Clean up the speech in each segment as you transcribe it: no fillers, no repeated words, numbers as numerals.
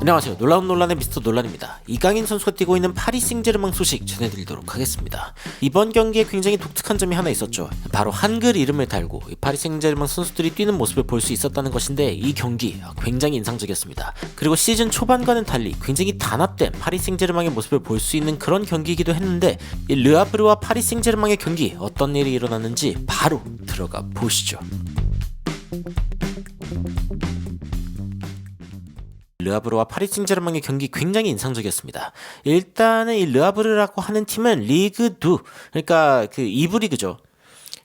안녕하세요. 놀라운 논란의 미스터 논란입니다. 이강인 선수가 뛰고 있는 파리 생제르맹 소식 전해드리도록 하겠습니다. 이번 경기에 굉장히 독특한 점이 하나 있었죠. 바로 한글 이름을 달고 파리 생제르맹 선수들이 뛰는 모습을 볼 수 있었다는 것인데, 이 경기 굉장히 인상적이었습니다. 그리고 시즌 초반과는 달리 굉장히 단합된 파리 생제르맹의 모습을 볼 수 있는 그런 경기이기도 했는데, 이 르아브르와 파리 생제르맹의 경기 어떤 일이 일어났는지 바로 들어가 보시죠. 르아브르와 파리 생제르맹의 경기 굉장히 인상적이었습니다. 일단은 이 르아브르라고 하는 팀은 리그 2, 그러니까 그 2부 리그죠.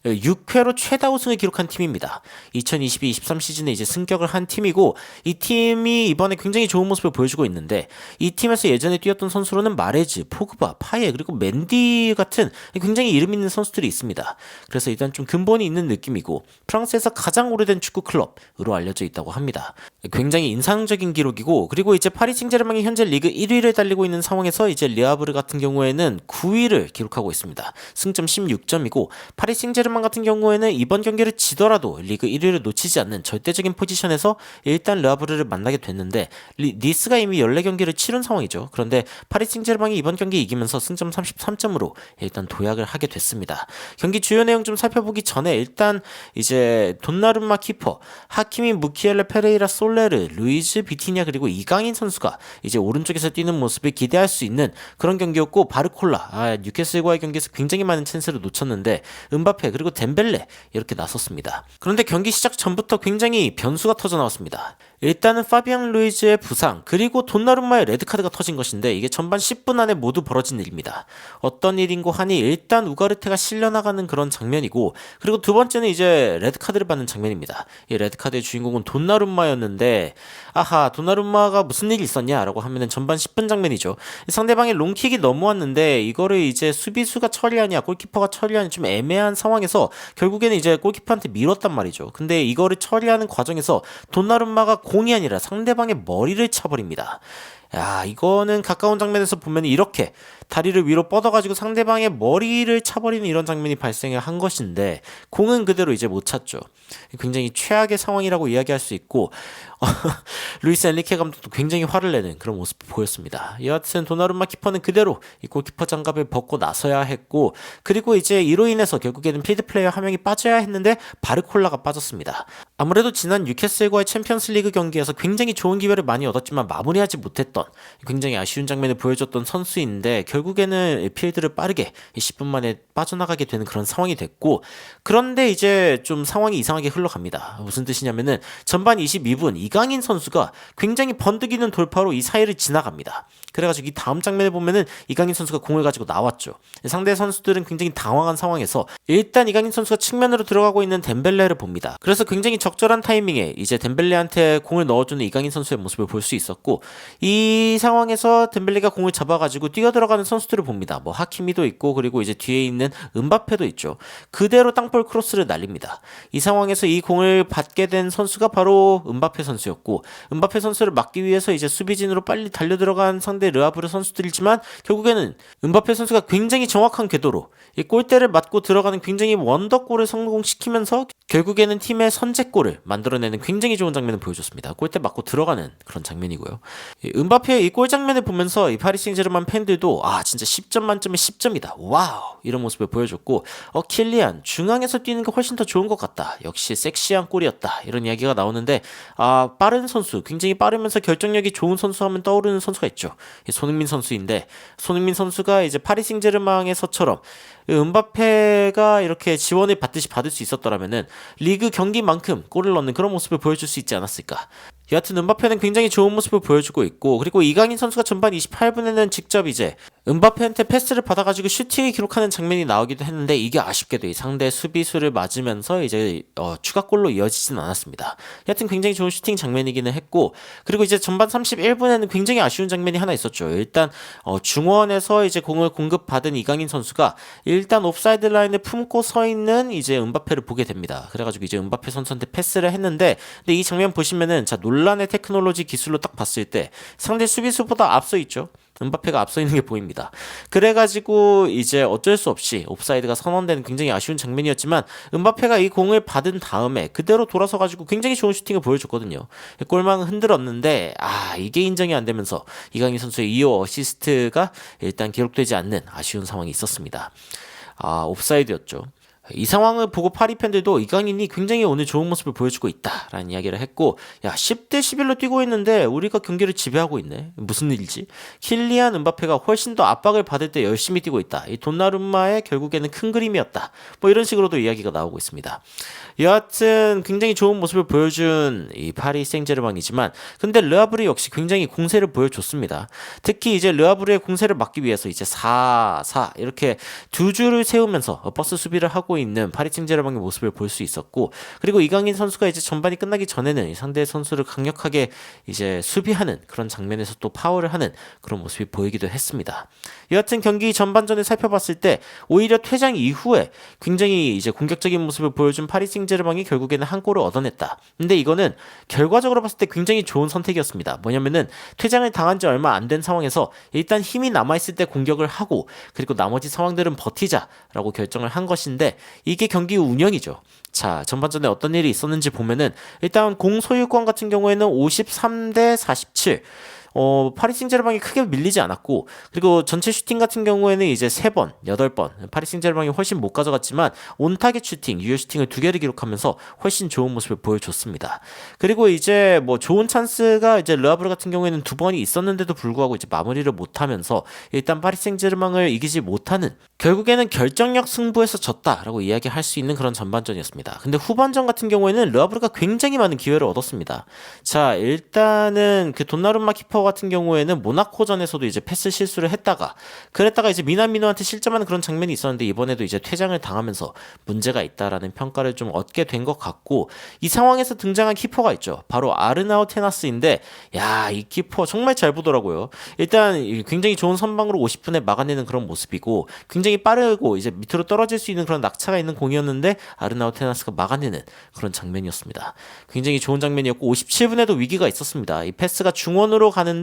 6회로 최다 우승을 기록한 팀입니다. 2022-23 시즌에 이제 승격을 한 팀이고, 이 팀이 이번에 굉장히 좋은 모습을 보여주고 있는데, 이 팀에서 예전에 뛰었던 선수로는 마레즈, 포그바, 파예, 그리고 맨디 같은 굉장히 이름 있는 선수들이 있습니다. 그래서 일단 좀 근본이 있는 느낌이고, 프랑스에서 가장 오래된 축구 클럽으로 알려져 있다고 합니다. 굉장히 인상적인 기록이고, 그리고 이제 파리 생제르맹이 현재 리그 1위를 달리고 있는 상황에서 이제 르아브르 같은 경우에는 9위를 기록하고 있습니다. 승점 16점이고, 파리 생제르맹 같은 경우에는 이번 경기를 지더라도 리그 1위를 놓치지 않는 절대적인 포지션에서 일단 르아브르를 만나게 됐는데, 니스가 이미 14경기를 치른 상황이죠. 그런데 파리 생제르맹이 이번 경기 이기면서 승점 33점으로 일단 도약을 하게 됐습니다. 경기 주요 내용 좀 살펴보기 전에 일단 이제 돈나룸마 키퍼, 하키미 무키엘레 페레이라 솔레르, 루이즈 비티냐, 그리고 이강인 선수가 이제 오른쪽에서 뛰는 모습을 기대할 수 있는 그런 경기였고, 바르콜라, 뉴캐슬과의 경기에서 굉장히 많은 찬스를 놓쳤는데 음바페 그리고 덴벨레 이렇게 나섰습니다. 그런데 경기 시작 전부터 굉장히 변수가 터져 나왔습니다. 일단은 파비앙 루이즈의 부상, 그리고 돈나룸마의 레드카드가 터진 것인데, 이게 전반 10분 안에 모두 벌어진 일입니다. 어떤 일인고 하니 일단 우가르테가 실려나가는 그런 장면이고, 그리고 두 번째는 이제 레드카드를 받는 장면입니다. 이 레드카드의 주인공은 돈나룸마였는데, 아하, 돈나룸마가 무슨 일이 있었냐라고 하면은 전반 10분 장면이죠. 상대방의 롱킥이 넘어왔는데 이거를 이제 수비수가 처리하냐 골키퍼가 처리하냐 좀 애매한 상황에서 결국에는 이제 골키퍼한테 밀었단 말이죠. 근데 이거를 처리하는 과정에서 돈나룸마가 공이 아니라 상대방의 머리를 차버립니다. 야, 이거는 가까운 장면에서 보면 이렇게 다리를 위로 뻗어가지고 상대방의 머리를 차버리는 이런 장면이 발생을 한 것인데, 공은 그대로 이제 못 찼죠. 굉장히 최악의 상황이라고 이야기할 수 있고, 루이스 엔리케 감독도 굉장히 화를 내는 그런 모습을 보였습니다. 여하튼 도나룸마 키퍼는 그대로 이 골키퍼 장갑을 벗고 나서야 했고, 그리고 이제 이로 인해서 결국에는 필드 플레이어 한 명이 빠져야 했는데 바르콜라가 빠졌습니다. 아무래도 지난 뉴캐슬과의 챔피언스 리그 경기에서 굉장히 좋은 기회를 많이 얻었지만 마무리하지 못했던 굉장히 아쉬운 장면을 보여줬던 선수인데, 결국에는 필드를 빠르게 10분 만에 빠져나가게 되는 그런 상황이 됐고, 그런데 이제 좀 상황이 이상하게 흘러갑니다. 무슨 뜻이냐면은 전반 22분 이강인 선수가 굉장히 번뜩이는 돌파로 이 사이를 지나갑니다. 그래가지고 이 다음 장면에 보면은 이강인 선수가 공을 가지고 나왔죠. 상대 선수들은 굉장히 당황한 상황에서 일단 이강인 선수가 측면으로 들어가고 있는 덴벨레를 봅니다. 그래서 굉장히 적절한 타이밍에 이제 덴벨레한테 공을 넣어주는 이강인 선수의 모습을 볼 수 있었고, 이 상황에서 덴벨레가 공을 잡아가지고 뛰어들어가는 선수들을 봅니다. 뭐 하키미도 있고, 그리고 이제 뒤에 있는 음바페도 있죠. 그대로 땅볼 크로스를 날립니다. 이 상황에서 이 공을 받게 된 선수가 바로 음바페 선수였고, 음바페 선수를 막기 위해서 이제 수비진으로 빨리 달려들어간 상대 르아브르 선수들이지만, 결국에는 음바페 선수가 굉장히 정확한 궤도로 이 골대를 맞고 들어가는 굉장히 원더골을 성공시키면서 결국에는 팀의 선제골을 만들어내는 굉장히 좋은 장면을 보여줬습니다. 골대 맞고 들어가는 그런 장면이고요. 음바페의 이 골 장면을 보면서 이 파리 생제르맹 팬들도 진짜 10점 만점에 10점이다. 와우! 이런 모습을 보여줬고, 킬리안 중앙에서 뛰는 게 훨씬 더 좋은 것 같다. 역시 섹시한 골이었다. 이런 이야기가 나오는데, 빠른 선수, 굉장히 빠르면서 결정력이 좋은 선수 하면 떠오르는 선수가 있죠. 손흥민 선수인데, 손흥민 선수가 이제 파리 생제르맹에서처럼 음바페가 이렇게 지원을 받듯이 받을 수 있었더라면은 리그 경기만큼 골을 넣는 그런 모습을 보여줄 수 있지 않았을까. 여하튼 음바페는 굉장히 좋은 모습을 보여주고 있고, 그리고 이강인 선수가 전반 28분에는 직접 이제 음바페한테 패스를 받아가지고 슈팅을 기록하는 장면이 나오기도 했는데, 이게 아쉽게도 이 상대 수비수를 맞으면서 이제 추가골로 이어지진 않았습니다. 여하튼 굉장히 좋은 슈팅 장면이기는 했고, 그리고 이제 전반 31분에는 굉장히 아쉬운 장면이 하나 있었죠. 일단 중원에서 이제 공을 공급받은 이강인 선수가 일단 옵사이드 라인을 품고 서 있는 이제 음바페를 보게 됩니다. 그래가지고 이제 음바페 선수한테 패스를 했는데, 근데 이 장면 보시면은 논란의 테크놀로지 기술로 딱 봤을 때 상대 수비수보다 앞서 있죠. 음바페가 앞서 있는 게 보입니다. 그래가지고 이제 어쩔 수 없이 옵사이드가 선언되는 굉장히 아쉬운 장면이었지만 음바페가 이 공을 받은 다음에 그대로 돌아서가지고 굉장히 좋은 슈팅을 보여줬거든요. 골망은 흔들었는데 이게 인정이 안 되면서 이강인 선수의 2호 어시스트가 일단 기록되지 않는 아쉬운 상황이 있었습니다. 옵사이드였죠. 이 상황을 보고 파리 팬들도 이강인이 굉장히 오늘 좋은 모습을 보여주고 있다라는 이야기를 했고, 10대 11로 뛰고 있는데 우리가 경기를 지배하고 있네. 무슨 일이지? 킬리안 음바페가 훨씬 더 압박을 받을 때 열심히 뛰고 있다. 이 돈나룸마의 결국에는 큰 그림이었다. 뭐 이런 식으로도 이야기가 나오고 있습니다. 여하튼 굉장히 좋은 모습을 보여준 이 파리 생제르맹이지만, 근데 르아브르 역시 굉장히 공세를 보여줬습니다. 특히 이제 르아브르의 공세를 막기 위해서 이제 4-4 이렇게 두 줄을 세우면서 버스 수비를 하고 있는 파리 생제르맹의 모습을 볼 수 있었고, 그리고 이강인 선수가 이제 전반이 끝나기 전에는 상대 선수를 강력하게 이제 수비하는 그런 장면에서 또 파워를 하는 그런 모습이 보이기도 했습니다. 여하튼 경기 전반전을 살펴봤을 때 오히려 퇴장 이후에 굉장히 이제 공격적인 모습을 보여준 파리 생제르맹이 결국에는 한 골을 얻어냈다. 근데 이거는 결과적으로 봤을 때 굉장히 좋은 선택이었습니다. 뭐냐면은 퇴장을 당한 지 얼마 안 된 상황에서 일단 힘이 남아있을 때 공격을 하고, 그리고 나머지 상황들은 버티자라고 결정을 한 것인데, 이게 경기 운영이죠. 자, 전반전에 어떤 일이 있었는지 보면은 일단 공 소유권 같은 경우에는 53대 47. 파리 생제르맹이 크게 밀리지 않았고, 그리고 전체 슈팅 같은 경우에는 이제 3번, 8번 파리 생제르맹이 훨씬 못 가져갔지만 온타겟 슈팅, 유효 슈팅을 2개를 기록하면서 훨씬 좋은 모습을 보여줬습니다. 그리고 이제 뭐 좋은 찬스가 이제 르아브르 같은 경우에는 2번이 있었는데도 불구하고 이제 마무리를 못하면서 일단 파리 생제르맹을 이기지 못하는, 결국에는 결정력 승부에서 졌다라고 이야기할 수 있는 그런 전반전이었습니다. 근데 후반전 같은 경우에는 르아브르가 굉장히 많은 기회를 얻었습니다. 자, 일단은 그 돈나룸마 키퍼 같은 경우에는 모나코전에서도 이제 패스 실수를 그랬다가 이제 미나미노한테 실점하는 그런 장면이 있었는데, 이번에도 이제 퇴장을 당하면서 문제가 있다라는 평가를 좀 얻게 된 것 같고, 이 상황에서 등장한 키퍼가 있죠. 바로 아르나우 테나스인데, 이 키퍼 정말 잘 보더라고요. 일단 굉장히 좋은 선방으로 50분에 막아내는 그런 모습이고, 굉장히 빠르고 이제 밑으로 떨어질 수 있는 그런 낙차가 있는 공이었는데 아르나우 테나스가 막아내는 그런 장면이었습니다. 굉장히 좋은 장면이었고, 57분에도 위기가 있었습니다. 이 패스가 중원으로 가는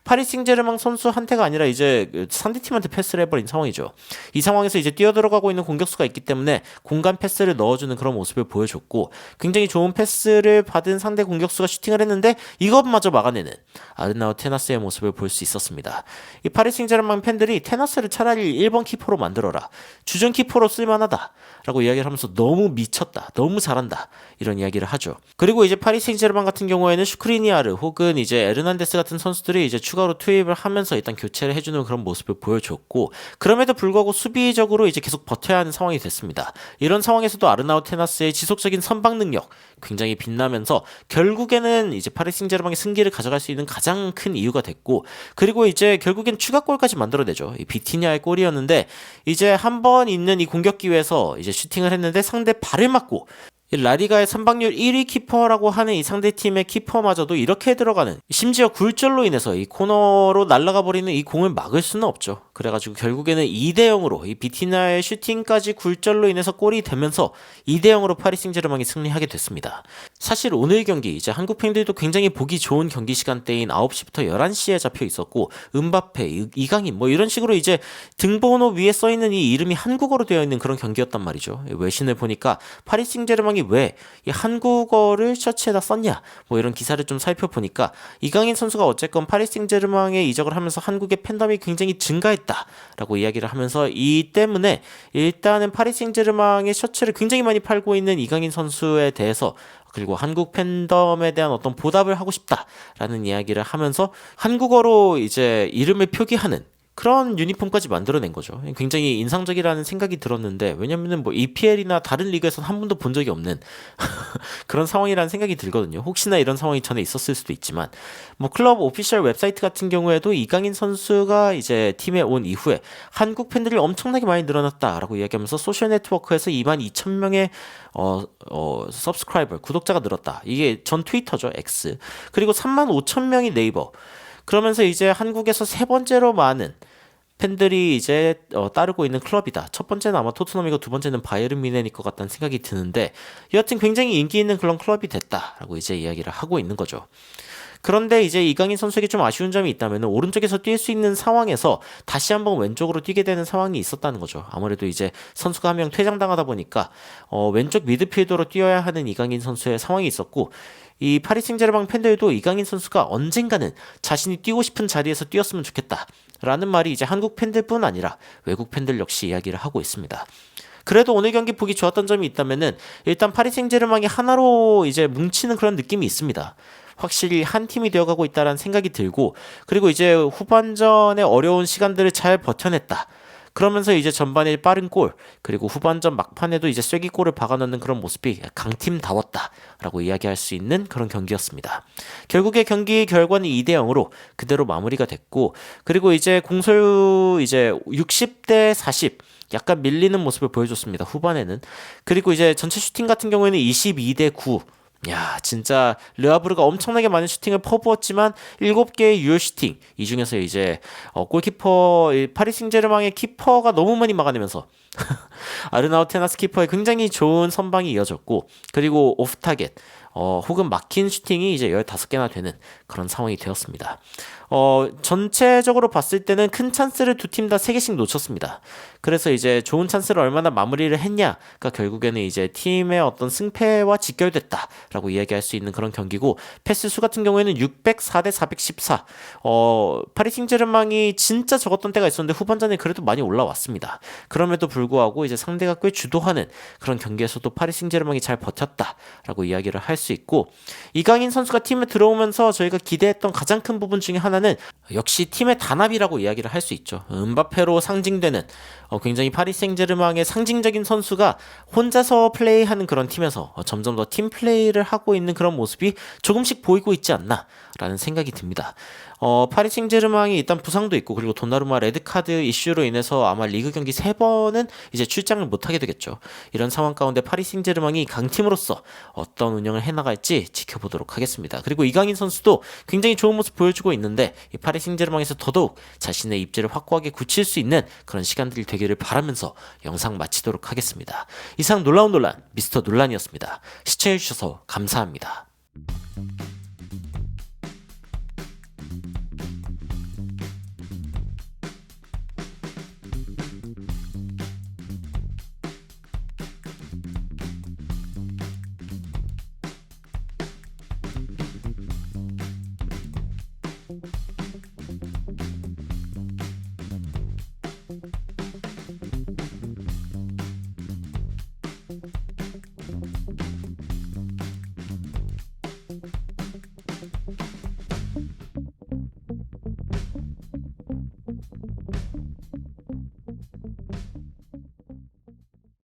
파리 생제르맹 선수한테가 아니라 이제 상대팀한테 패스를 해버린 상황이죠. 이 상황에서 이제 뛰어들어가고 있는 공격수가 있기 때문에 공간 패스를 넣어주는 그런 모습을 보여줬고, 굉장히 좋은 패스를 받은 상대 공격수가 슈팅을 했는데 이것마저 막아내는 아르나우 테나스의 모습을 볼 수 있었습니다. 이 파리 생제르맹 팬들이 테나스를 차라리 1번 키퍼로 만들어라, 주전 키퍼로 쓸만하다 라고 이야기를 하면서 너무 미쳤다, 너무 잘한다, 이런 이야기를 하죠. 그리고 이제 파리 생제르맹 같은 경우에는 슈크리니아르 혹은 이제 에르난데스 같은 선수들이 이제 추가로 투입을 하면서 일단 교체를 해주는 그런 모습을 보여줬고, 그럼에도 불구하고 수비적으로 이제 계속 버텨야 하는 상황이 됐습니다. 이런 상황에서도 아르나우 테나스의 지속적인 선방 능력 굉장히 빛나면서 결국에는 이제 파리 생제르맹의 승기를 가져갈 수 있는 가장 큰 이유가 됐고, 그리고 이제 결국엔 추가골까지 만들어내죠. 이 비티냐의 골이었는데, 이제 한 번 있는 이 공격 기회에서 이제 슈팅을 했는데 상대 발을 맞고, 라리가의 선방률 1위 키퍼라고 하는 이 상대팀의 키퍼마저도 이렇게 들어가는, 심지어 굴절로 인해서 이 코너로 날아가 버리는 이 공을 막을 수는 없죠. 그래가지고 결국에는 2대0으로 이 비티나의 슈팅까지 굴절로 인해서 골이 되면서 2대0으로 파리 생제르맹이 승리하게 됐습니다. 사실 오늘 경기 이제 한국 팬들도 굉장히 보기 좋은 경기 시간대인 9시부터 11시에 잡혀 있었고, 음바페, 이강인 뭐 이런 식으로 이제 등번호 위에 써있는 이 이름이 한국어로 되어 있는 그런 경기였단 말이죠. 외신을 보니까 파리 생제르맹이 왜 이 한국어를 셔츠에다 썼냐, 뭐 이런 기사를 좀 살펴보니까 이강인 선수가 어쨌건 파리 생제르맹에 이적을 하면서 한국의 팬덤이 굉장히 증가했다라고 이야기를 하면서, 이 때문에 일단은 파리 생제르맹의 셔츠를 굉장히 많이 팔고 있는 이강인 선수에 대해서, 그리고 한국 팬덤에 대한 어떤 보답을 하고 싶다라는 이야기를 하면서 한국어로 이제 이름을 표기하는 그런 유니폼까지 만들어낸 거죠. 굉장히 인상적이라는 생각이 들었는데, 왜냐면은 뭐 EPL이나 다른 리그에서는 한 번도 본 적이 없는 그런 상황이라는 생각이 들거든요. 혹시나 이런 상황이 전에 있었을 수도 있지만, 뭐 클럽 오피셜 웹사이트 같은 경우에도 이강인 선수가 이제 팀에 온 이후에 한국 팬들이 엄청나게 많이 늘어났다라고 이야기하면서 소셜 네트워크에서 22,000명의 서브스크라이버, 구독자가 늘었다. 이게 전 트위터죠, X. 그리고 35,000명이 네이버. 그러면서 이제 한국에서 세 번째로 많은 팬들이 이제 따르고 있는 클럽이다. 첫 번째는 아마 토트넘이고 두 번째는 바이에른 뮌헨일 것 같다는 생각이 드는데, 여하튼 굉장히 인기 있는 그런 클럽이 됐다라고 이제 이야기를 하고 있는 거죠. 그런데 이제 이강인 선수에게 좀 아쉬운 점이 있다면 오른쪽에서 뛸 수 있는 상황에서 다시 한번 왼쪽으로 뛰게 되는 상황이 있었다는 거죠. 아무래도 이제 선수가 한 명 퇴장당하다 보니까 왼쪽 미드필더로 뛰어야 하는 이강인 선수의 상황이 있었고, 이 파리 생제르맹 팬들도 이강인 선수가 언젠가는 자신이 뛰고 싶은 자리에서 뛰었으면 좋겠다 라는 말이 이제 한국 팬들뿐 아니라 외국 팬들 역시 이야기를 하고 있습니다. 그래도 오늘 경기 보기 좋았던 점이 있다면은 일단 파리 생제르맹이 하나로 이제 뭉치는 그런 느낌이 있습니다. 확실히 한 팀이 되어가고 있다는 생각이 들고, 그리고 이제 후반전의 어려운 시간들을 잘 버텨냈다. 그러면서 이제 전반에 빠른 골, 그리고 후반전 막판에도 이제 쐐기골을 박아넣는 그런 모습이 강팀다웠다라고 이야기할 수 있는 그런 경기였습니다. 결국에 경기 결과는 2대 0으로 그대로 마무리가 됐고, 그리고 이제 공소유 이제 60대 40 약간 밀리는 모습을 보여줬습니다. 후반에는. 그리고 이제 전체 슈팅 같은 경우에는 22대 9. 야, 진짜 르아브르가 엄청나게 많은 슈팅을 퍼부었지만 7개의 유효 슈팅, 이 중에서 이제 골키퍼 파리 생제르맹의 키퍼가 너무 많이 막아내면서 아르나우 테나스 키퍼의 굉장히 좋은 선방이 이어졌고, 그리고 오프 타겟 혹은 막힌 슈팅이 이제 15개나 되는 그런 상황이 되었습니다. 전체적으로 봤을 때는 큰 찬스를 두 팀 다 3개씩 놓쳤습니다. 그래서 이제 좋은 찬스를 얼마나 마무리를 했냐가 결국에는 이제 팀의 어떤 승패와 직결됐다라고 이야기할 수 있는 그런 경기고, 패스 수 같은 경우에는 604대 414. 파리 생제르맹이 진짜 적었던 때가 있었는데 후반전에 그래도 많이 올라왔습니다. 그럼에도 불구하고 이제 상대가 꽤 주도하는 그런 경기에서도 파리 생제르맹이 잘 버텼다라고 이야기를 할 수 있고, 이강인 선수가 팀에 들어오면서 저희가 기대했던 가장 큰 부분 중에 하나는 역시 팀의 단합이라고 이야기를 할 수 있죠. 음바페로 상징되는 굉장히 파리 생제르맹의 상징적인 선수가 혼자서 플레이하는 그런 팀에서 점점 더 팀 플레이를 하고 있는 그런 모습이 조금씩 보이고 있지 않나라는 생각이 듭니다. 파리 생제르맹이 일단 부상도 있고, 그리고 도나루마 레드카드 이슈로 인해서 아마 리그 경기 3번은 이제 출장을 못하게 되겠죠. 이런 상황 가운데 파리 생제르맹이 강팀으로서 어떤 운영을 해나갈지 지켜보도록 하겠습니다. 그리고 이강인 선수도 굉장히 좋은 모습 보여주고 있는데 이 파리 생제르맹에서 더더욱 자신의 입지를 확고하게 굳힐 수 있는 그런 시간들이 되기를 바라면서 영상 마치도록 하겠습니다. 이상 놀라운 논란 미스터 논란이었습니다. 시청해주셔서 감사합니다.